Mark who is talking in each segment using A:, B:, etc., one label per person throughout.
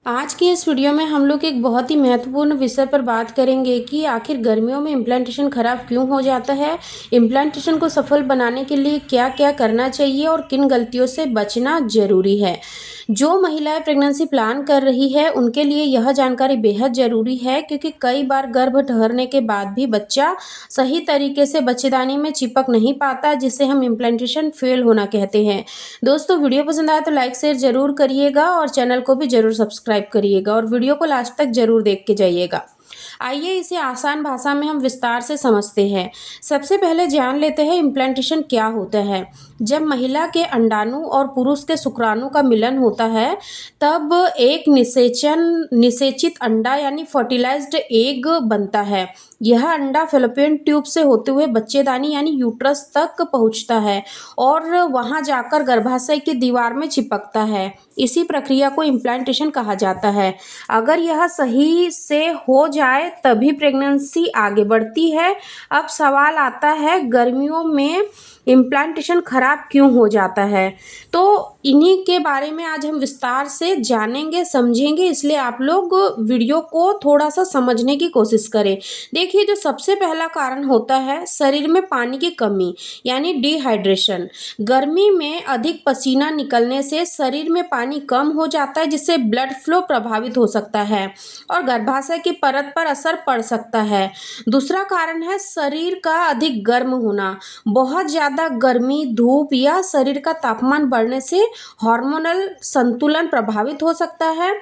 A: आज की इस वीडियो में हम लोग एक बहुत ही महत्वपूर्ण विषय पर बात करेंगे कि आखिर गर्मियों में इम्प्लांटेशन खराब क्यों हो जाता है। इम्प्लांटेशन को सफल बनाने के लिए क्या क्या करना चाहिए और किन गलतियों से बचना जरूरी है। जो महिलाएं प्रेगनेंसी प्लान कर रही है उनके लिए यह जानकारी बेहद ज़रूरी है, क्योंकि कई बार गर्भ ठहरने के बाद भी बच्चा सही तरीके से बच्चेदानी में चिपक नहीं पाता, जिसे हम इम्प्लांटेशन फेल होना कहते हैं। दोस्तों, वीडियो पसंद आए तो लाइक शेयर जरूर करिएगा और चैनल को भी जरूर सब्सक्राइब करिएगा और वीडियो को लास्ट तक जरूर देख के जाइएगा। आइए इसे आसान भाषा में हम विस्तार से समझते हैं। सबसे पहले जान लेते हैं इम्प्लांटेशन क्या होता है। जब महिला के अंडाणु और पुरुष के शुक्राणु का मिलन होता है, तब एक निषेचित अंडा यानी फर्टिलाइज्ड एग बनता है। यह अंडा फैलोपियन ट्यूब से होते हुए बच्चेदानी यानी यूट्रस तक पहुंचता है और वहां जाकर गर्भाशय की दीवार में चिपकता है। इसी प्रक्रिया को इम्प्लांटेशन कहा जाता है। अगर यह सही से हो जाए तभी प्रेगनेंसी आगे बढ़ती है। अब सवाल आता है, गर्मियों में इम्प्लांटेशन खराब क्यों हो जाता है। तो इन्हीं के बारे में आज हम विस्तार से जानेंगे, समझेंगे, इसलिए आप लोग वीडियो को थोड़ा सा समझने की कोशिश करें। देखिए, जो सबसे पहला कारण होता है शरीर में पानी की कमी यानी डिहाइड्रेशन। गर्मी में अधिक पसीना निकलने से शरीर में पानी कम हो जाता है, जिससे ब्लड फ्लो प्रभावित हो सकता है और गर्भाशय की परत पर असर पड़ सकता है। दूसरा कारण है शरीर का अधिक गर्म होना। बहुत ज़्यादा गर्मी, धूप या शरीर का तापमान बढ़ने से हार्मोनल संतुलन प्रभावित हो सकता है।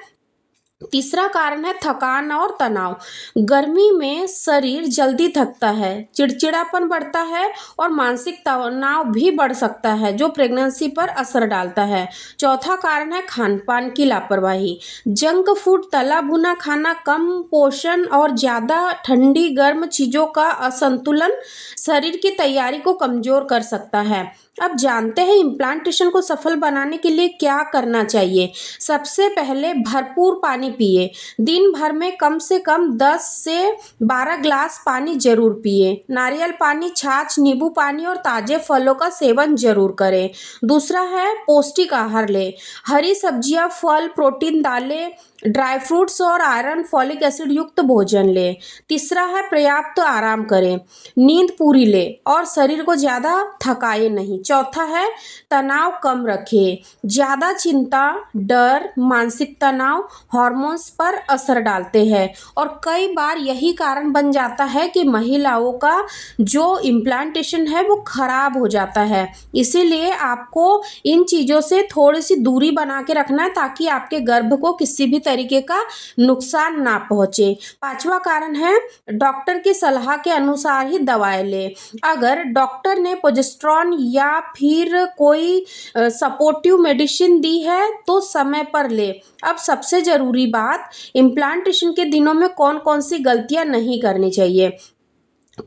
A: तीसरा कारण है थकान और तनाव। गर्मी में शरीर जल्दी थकता है, चिड़चिड़ापन बढ़ता है और मानसिक तनाव भी बढ़ सकता है, जो प्रेगनेंसी पर असर डालता है। चौथा कारण है खान पान की लापरवाही। जंक फूड, तला भुना खाना, कम पोषण और ज़्यादा ठंडी गर्म चीज़ों का असंतुलन शरीर की तैयारी को कमज़ोर कर सकता है। अब जानते हैं इम्प्लांटेशन को सफल बनाने के लिए क्या करना चाहिए। सबसे पहले भरपूर पानी पिए। दिन भर में कम से कम 10 से 12 ग्लास पानी जरूर पिए। नारियल पानी, छाछ, नींबू पानी और ताजे फलों का सेवन जरूर करें। दूसरा है पौष्टिक आहार लें। हरी सब्जियां, फल, प्रोटीन, दालें, ड्राई फ्रूट्स और आयरन, फॉलिक एसिड युक्त भोजन लें। तीसरा है पर्याप्त आराम करें, नींद पूरी लें और शरीर को ज़्यादा थकाए नहीं। चौथा है तनाव कम रखें। ज़्यादा चिंता, डर, मानसिक तनाव हार्मोन्स पर असर डालते हैं और कई बार यही कारण बन जाता है कि महिलाओं का जो इम्प्लांटेशन है वो खराब हो जाता है। इसीलिए आपको इन चीज़ों से थोड़ी सी दूरी बना के रखना है, ताकि आपके गर्भ को किसी भी तरीके का नुकसान ना पहुंचे। पांचवा कारण है डॉक्टर की सलाह के अनुसार ही दवाएं लें। अगर डॉक्टर ने प्रोजेस्टेरॉन या फिर कोई सपोर्टिव मेडिसिन दी है तो समय पर ले। अब सबसे ज़रूरी बात, इम्प्लांटेशन के दिनों में कौन कौन सी गलतियां नहीं करनी चाहिए।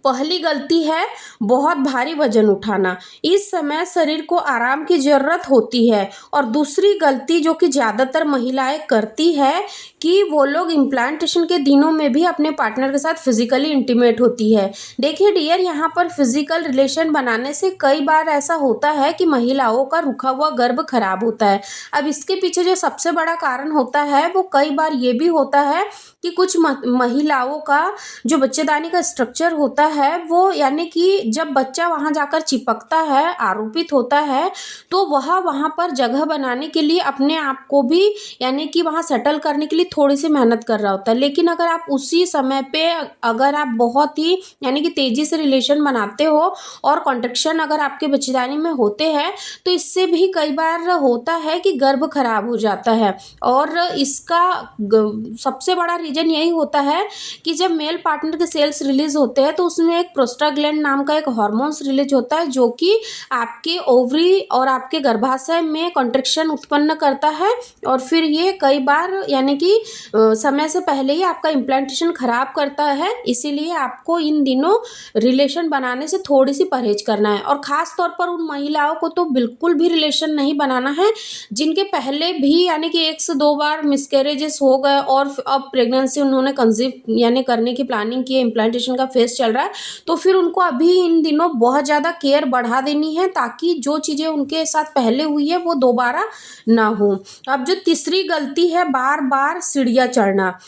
A: पहली गलती है बहुत भारी वजन उठाना। इस समय शरीर को आराम की ज़रूरत होती है। और दूसरी गलती जो कि ज़्यादातर महिलाएं करती है कि वो लोग इम्प्लांटेशन के दिनों में भी अपने पार्टनर के साथ फिजिकली इंटीमेट होती है। देखिए डियर, यहाँ पर फिजिकल रिलेशन बनाने से कई बार ऐसा होता है कि महिलाओं का रुका हुआ गर्भ खराब होता है। अब इसके पीछे जो सबसे बड़ा कारण होता है वो कई बार ये भी होता है कि कुछ महिलाओं का जो बच्चेदानी का स्ट्रक्चर होता है वो, यानी कि जब बच्चा वहाँ जाकर चिपकता है, आरोपित होता है, तो वह वहाँ पर जगह बनाने के लिए अपने आप को भी यानी कि वहाँ सेटल करने के लिए थोड़ी सी मेहनत कर रहा होता है। लेकिन अगर आप उसी समय पे अगर आप बहुत ही यानी कि तेज़ी से रिलेशन बनाते हो और कॉन्ट्रैक्शन अगर आपके बच्चेदानी में होते हैं, तो इससे भी कई बार होता है कि गर्भ खराब हो जाता है। और इसका सबसे बड़ा रीजन यही होता है कि जब मेल पार्टनर के सेल्स रिलीज होते हैं तो उसमें एक प्रोस्टाग्लैंड नाम का एक हार्मोन्स रिलीज होता है, जो कि आपके ओवरी और आपके गर्भाशय में कॉन्ट्रैक्शन उत्पन्न करता है और फिर ये कई बार यानी कि समय से पहले ही आपका इम्प्लांटेशन खराब करता है। इसीलिए आपको इन दिनों रिलेशन बनाने से थोड़ी सी परहेज करना है। और ख़ास तौर पर उन महिलाओं को तो बिल्कुल भी रिलेशन नहीं बनाना है जिनके पहले भी यानी कि 1 से 2 बार मिसकैरेजेस हो गए और अब प्रेगनेंसी उन्होंने कंसीव यानी करने की प्लानिंग की है, इम्प्लांटेशन का फेज चल रहा है, तो फिर उनको अभी इन दिनों बहुत ज़्यादा केयर बढ़ा देनी है, ताकि जो चीज़ें उनके साथ पहले हुई है वो दोबारा ना हो। अब जो तीसरी गलती है, बार बार सीढ़ियाँ चढ़ना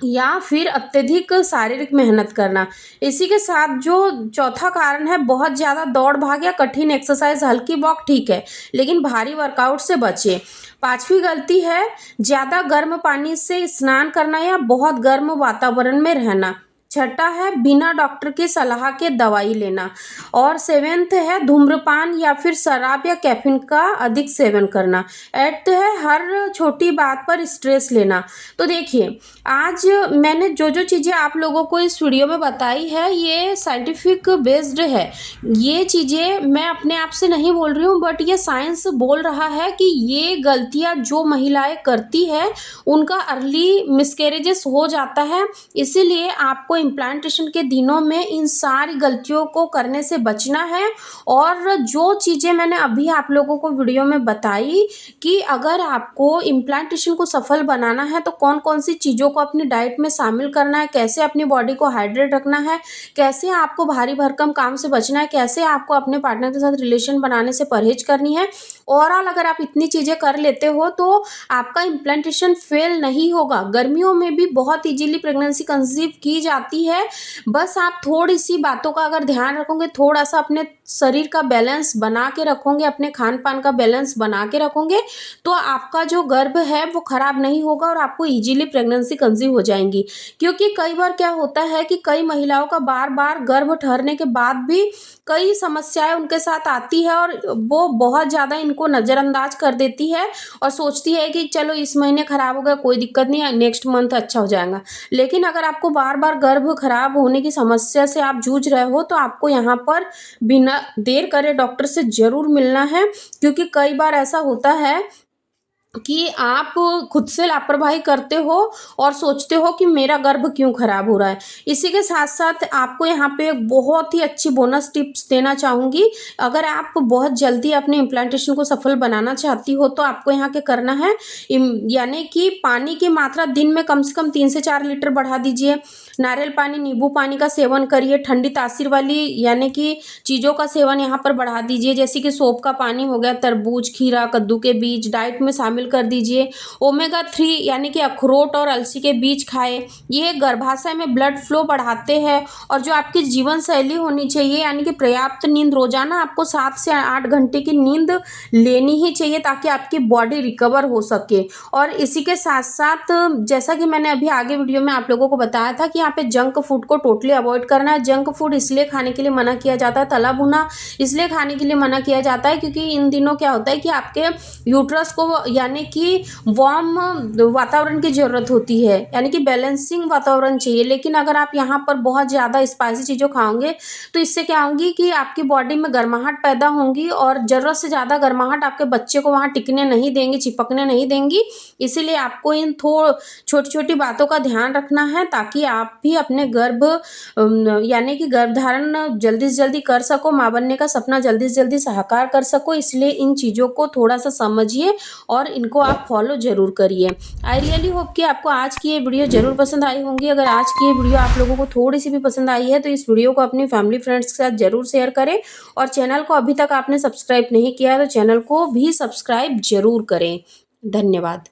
A: या फिर अत्यधिक शारीरिक मेहनत करना। इसी के साथ जो चौथा कारण है, बहुत ज़्यादा दौड़ भाग या कठिन एक्सरसाइज, हल्की वॉक ठीक है, लेकिन भारी वर्कआउट से बचें। पांचवी गलती है ज़्यादा गर्म पानी से स्नान करना या बहुत गर्म वातावरण में रहना। छठा है बिना डॉक्टर की सलाह के दवाई लेना। और सेवेंथ है धूम्रपान या फिर शराब या कैफीन का अधिक सेवन करना। एट्थ है हर छोटी बात पर स्ट्रेस लेना। तो देखिए, आज मैंने जो जो चीज़ें आप लोगों को इस वीडियो में बताई है, ये साइंटिफिक बेस्ड है। ये चीज़ें मैं अपने आप से नहीं बोल रही हूँ, बट ये साइंस बोल रहा है कि ये गलतियाँ जो महिलाएं करती है उनका अर्ली मिसकैरेजेस हो जाता है। इसीलिए आपको इम्प्लांटेशन के दिनों में इन सारी गलतियों को करने से बचना है। और जो चीज़ें मैंने अभी आप लोगों को वीडियो में बताई कि अगर आपको इम्प्लांटेशन को सफल बनाना है तो कौन कौन सी चीज़ों को अपनी डाइट में शामिल करना है, कैसे अपनी बॉडी को हाइड्रेट रखना है, कैसे आपको भारी भरकम काम से बचना है, कैसे आपको अपने पार्टनर के साथ रिलेशन बनाने से परहेज करनी है। ओवरऑल अगर आप इतनी चीज़ें कर लेते हो तो आपका इम्प्लांटेशन फेल नहीं होगा। गर्मियों में भी बहुत इजीली प्रेगनेंसी कंसीव की जाती है। बस आप थोड़ी सी बातों का अगर ध्यान रखोगे, थोड़ा सा अपने शरीर का बैलेंस बना के रखोगे, अपने खान पान का बैलेंस बना के रखोगे, तो आपका जो गर्भ है वो खराब नहीं होगा और आपको इजीली प्रेगनेंसी कंसीव हो जाएंगी। क्योंकि कई बार क्या होता है कि कई महिलाओं का बार बार गर्भ ठहरने के बाद भी कई समस्याएं उनके साथ आती है और वो बहुत ज़्यादा इनको नज़रअंदाज कर देती है और सोचती है कि चलो इस महीने ख़राब हो गया, कोई दिक्कत नहीं है, नेक्स्ट मंथ अच्छा हो जाएगा। लेकिन अगर आपको बार बार गर्भ खराब होने की समस्या से आप जूझ रहे हो तो आपको यहाँ पर बिना देर करे डॉक्टर से ज़रूर मिलना है। क्योंकि कई बार ऐसा होता है कि आप खुद से लापरवाही करते हो और सोचते हो कि मेरा गर्भ क्यों खराब हो रहा है। इसी के साथ साथ आपको यहाँ पे एक बहुत ही अच्छी बोनस टिप्स देना चाहूँगी। अगर आप बहुत जल्दी अपने इम्प्लांटेशन को सफल बनाना चाहती हो तो आपको यहाँ के करना है, यानी कि पानी की मात्रा दिन में कम से कम 3 से 4 लीटर बढ़ा दीजिए। नारियल पानी, नींबू पानी का सेवन करिए। ठंडी तासीर वाली यानी कि चीज़ों का सेवन यहाँ पर बढ़ा दीजिए, जैसे कि सोप का पानी हो गया, तरबूज, खीरा, कद्दू के बीज डाइट में शामिल कर दीजिए। ओमेगा 3 यानी कि अखरोट और अलसी के बीज खाएं। ये गर्भाशय में ब्लड फ्लो बढ़ाते हैं। और जो आपकी जीवन शैली होनी चाहिए, यानी कि पर्याप्त नींद, रोजाना आपको 7 से 8 घंटे की नींद लेनी ही चाहिए ताकि आपकी बॉडी रिकवर हो सके। और इसी के साथ साथ जैसा कि मैंने अभी आगे वीडियो में आप लोगों को बताया था कि यहाँ पे जंक फूड को टोटली अवॉइड करना है। जंक फूड इसलिए खाने के लिए मना किया जाता है, तला भुना इसलिए खाने के लिए मना किया जाता है क्योंकि इन दिनों क्या होता है कि आपके यूट्रस को यानी कि वार्म वातावरण की ज़रूरत होती है, यानी कि बैलेंसिंग वातावरण चाहिए। लेकिन अगर आप यहाँ पर बहुत ज़्यादा स्पाइसी चीज़ों खाओगे तो इससे क्या होंगी कि आपकी बॉडी में गर्माहट पैदा होंगी और ज़रूरत से ज़्यादा गर्माहट आपके बच्चे को वहाँ टिकने नहीं देंगी, चिपकने नहीं देंगी। इसीलिए आपको इन छोटी छोटी बातों का ध्यान रखना है ताकि आप भी अपने गर्भ यानी कि गर्भधारण जल्दी से जल्दी कर सको, माँ बनने का सपना जल्दी से जल्दी साकार कर सको। इसलिए इन चीज़ों को थोड़ा सा समझिए और इनको आप फॉलो ज़रूर करिए। आई रियली होप कि आपको आज की ये वीडियो ज़रूर पसंद आई होंगी। अगर आज की ये वीडियो आप लोगों को थोड़ी सी भी पसंद आई है तो इस वीडियो को अपनी फैमिली फ्रेंड्स के साथ ज़रूर शेयर करें। और चैनल को अभी तक आपने सब्सक्राइब नहीं किया है तो चैनल को भी सब्सक्राइब ज़रूर करें। धन्यवाद।